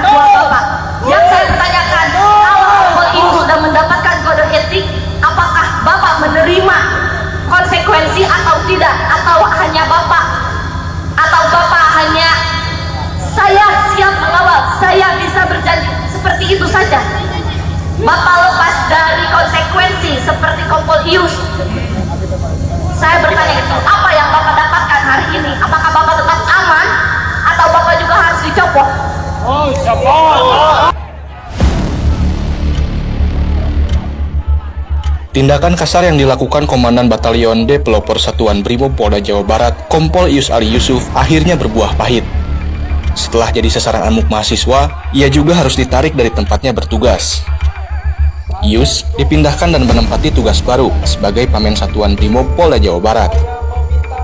buat Bapak. Yang saya pertanyakan, kalau Ibu sudah mendapatkan kode etik, apakah Bapak menerima konsekuensi atau tidak? Atau hanya Bapak hanya saya siap mengawal, saya bisa berjanji, seperti itu saja? Bapak lepas dari konsekuensi seperti Kompol Ius. Saya bertanya itu, apa yang Bapak dapatkan hari ini? Apakah Bapak tetap aman atau Bapak juga harus dicopot? Oh, copot. Tindakan kasar yang dilakukan Komandan Batalion D Pelopor Satuan Brimob Polda Jawa Barat, Kompol Ius Ali Yusuf, akhirnya berbuah pahit. Setelah jadi sasaran amuk mahasiswa, ia juga harus ditarik dari tempatnya bertugas. Ius dipindahkan dan menempati tugas baru sebagai Pamen Satuan Brimob Polda Jawa Barat.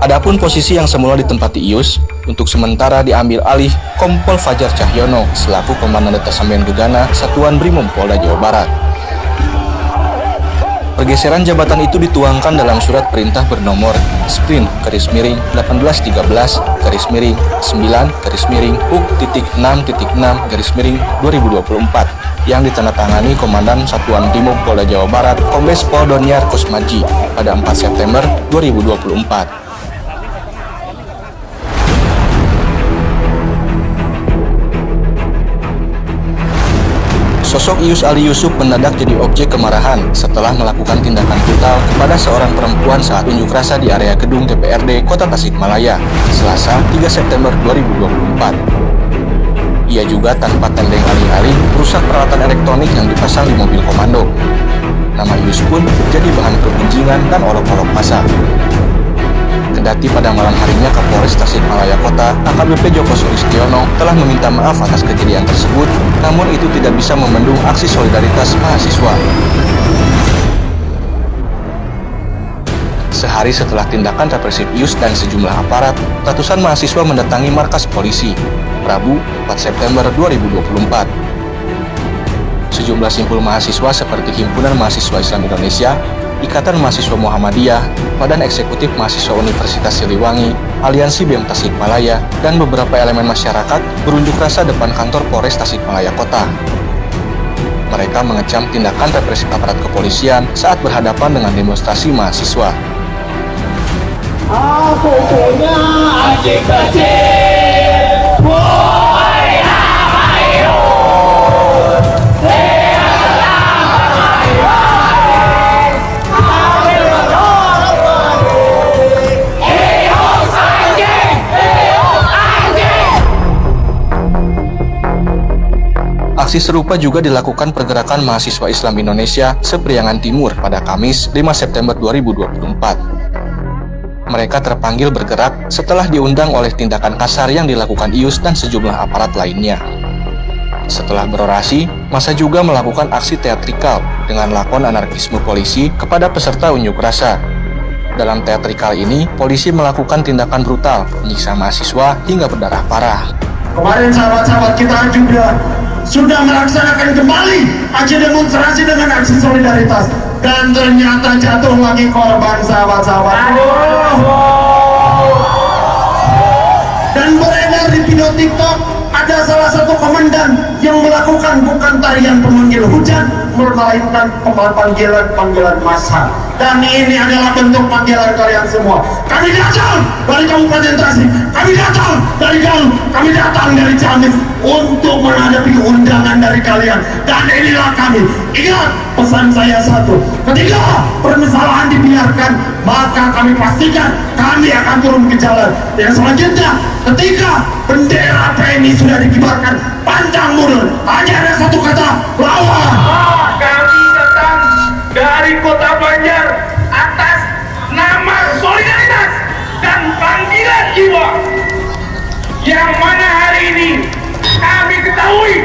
Adapun posisi yang semula ditempati Ius, untuk sementara diambil alih Kompol Fajar Cahyono selaku Komandan Detasemen Gegana Satuan Brimob Polda Jawa Barat. Pergeseran jabatan itu dituangkan dalam surat perintah bernomor Sprint/1813/9/PUK.6.6/2024 yang ditandatangani Komandan Satuan Brimob Polda Jawa Barat Kombes Pol Doniar Kusmaji pada 4 September 2024. Sosok Ius Ali Yusuf mendadak jadi objek kemarahan setelah melakukan tindakan brutal kepada seorang perempuan saat unjuk rasa di area gedung DPRD Kota Tasikmalaya, Selasa 3 September 2024. Ia juga tanpa tendeng alih-alih merusak peralatan elektronik yang dipasang di mobil komando. Nama Ius pun jadi bahan perbincangan dan olok-olok massa. Kendati pada malam harinya Kapolres Tasikmalaya Kota, AKBP Joko Sulistiono telah meminta maaf atas kejadian tersebut, namun itu tidak bisa membendung aksi solidaritas mahasiswa. Sehari setelah tindakan represif Ius dan sejumlah aparat, ratusan mahasiswa mendatangi markas polisi, Rabu 4 September 2024. Sejumlah simpul mahasiswa seperti Himpunan Mahasiswa Islam Indonesia, Ikatan Mahasiswa Muhammadiyah, Badan Eksekutif Mahasiswa Universitas Siliwangi, Aliansi BEM Tasikmalaya, dan beberapa elemen masyarakat berunjuk rasa depan kantor Polres Tasikmalaya Kota. Mereka mengecam tindakan represif aparat kepolisian saat berhadapan dengan demonstrasi mahasiswa. Aku punya anjing kecil, woi Amayun, Aksi serupa juga dilakukan pergerakan mahasiswa Islam Indonesia Sepriangan Timur pada Kamis 5 September 2024. Mereka terpanggil bergerak setelah diundang oleh tindakan kasar yang dilakukan Ius dan sejumlah aparat lainnya. Setelah berorasi, massa juga melakukan aksi teatrikal dengan lakon anarkisme polisi kepada peserta unjuk rasa. Dalam teatrikal ini, polisi melakukan tindakan brutal, menyiksa mahasiswa hingga berdarah parah. Kemarin sahabat-sahabat kita juga sudah melaksanakan kembali aksi demonstrasi dengan aksi solidaritas, dan ternyata jatuh lagi korban sahabat-sahabat. Dan beredar di video TikTok ada salah satu komandan yang melakukan bukan tarian pemanggil hujan, melainkan panggilan massa. Dan ini adalah bentuk panggilan kalian semua. Kami datang dari Kabupaten Tasik, kami datang dari Galuh, kami datang dari Ciamis untuk menghadapi undangan dari kalian. Dan inilah kami. Ingat pesan saya satu: ketika permasalahan dibiarkan, maka kami pastikan kami akan turun ke jalan. Yang selanjutnya, ketika bendera PNI sudah dikibarkan, pantang mundur. Hanya ada satu kata: lawan. kami datang dari Kota Banjar atas nama solidaritas dan panggilan jiwa, yang mana hari ini kami ketahui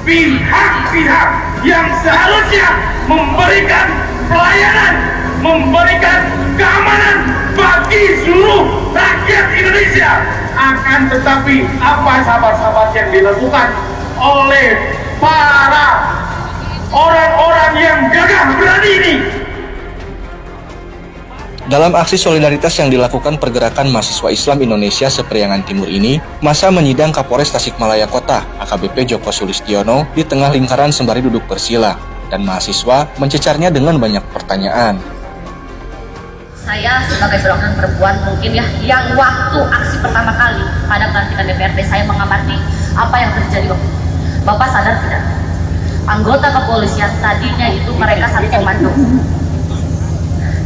pihak-pihak yang seharusnya memberikan pelayanan, memberikan keamanan bagi seluruh rakyat Indonesia, akan tetapi apa sahabat-sahabat yang dilakukan oleh para orang-orang yang gagah berani ini? Dalam aksi solidaritas yang dilakukan pergerakan mahasiswa Islam Indonesia Seperiangan Timur ini, massa menyidang Kapolres Tasikmalaya Kota, AKBP Joko Sulistiono, di tengah lingkaran sembari duduk bersila, dan mahasiswa mencecarnya dengan banyak pertanyaan. Saya sebagai seorang perempuan mungkin ya, yang waktu aksi pertama kali pada pelantikan DPRD saya mengamati apa yang terjadi waktu itu. Bapak sadar tidak? Anggota kepolisian tadinya itu mereka satu komando.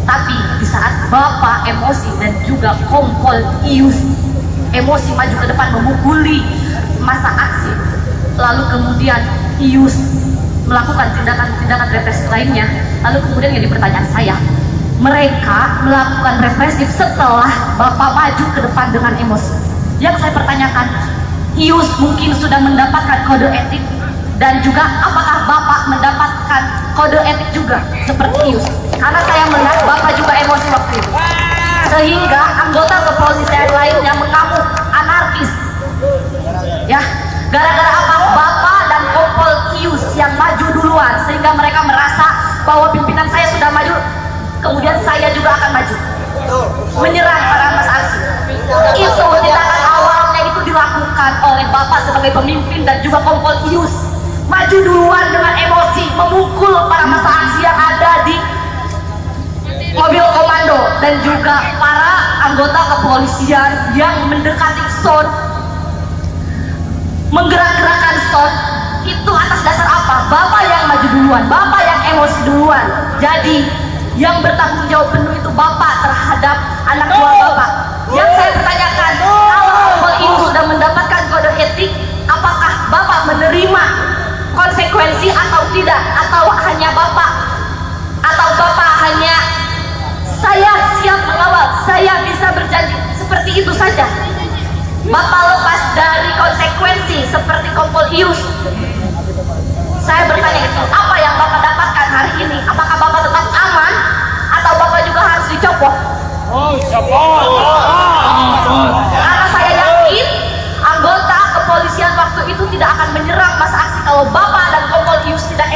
Tapi di saat Bapak emosi dan juga Kompol Ius emosi maju ke depan memukuli masa aksi, lalu kemudian Ius melakukan tindakan-tindakan represif lainnya, lalu kemudian yang pertanyaan saya, mereka melakukan represif setelah Bapak maju ke depan dengan emosi. Yang saya pertanyakan, Ius mungkin sudah mendapatkan kode etik, dan juga apakah Bapak mendapatkan kode etik juga seperti Ius? Karena saya melihat Bapak juga emosi waktu itu, sehingga anggota kepolisian lainnya mengamuk anarkis. Ya, gara-gara apa? Bapak dan Kompol Ius yang maju duluan, sehingga mereka merasa bahwa pimpinan saya sudah maju, kemudian saya juga akan maju menyerang para massa aksi. Itu tindakan awalnya itu dilakukan oleh Bapak sebagai pemimpin dan juga Kompol Ius maju duluan dengan emosi memukul para massa aksi yang ada di mobil komando dan juga para anggota kepolisian yang mendekati SON, menggerak-gerakkan SON. Itu atas dasar apa? Bapak yang maju duluan, Bapak yang emosi duluan. Jadi yang bertanggung jawab penuh itu Bapak terhadap anak buah Bapak. Yang saya pertanyakan, kalau Kompol ini sudah mendapatkan kode etik, apakah Bapak menerima konsekuensi atau tidak? Atau hanya Bapak hanya saya siap mengawal, saya bisa berjanji, seperti itu saja? Bapak lepas dari konsekuensi seperti Kompol Ius. Saya bertanya itu, apa yang Bapak dapatkan hari ini? Apakah Bapak tetap aman atau Bapak juga harus dicopot? Karena saya yakin anggota kepolisian waktu itu tidak akan menyerang massa aksi kalau Bapak dan Kompol Ius tidak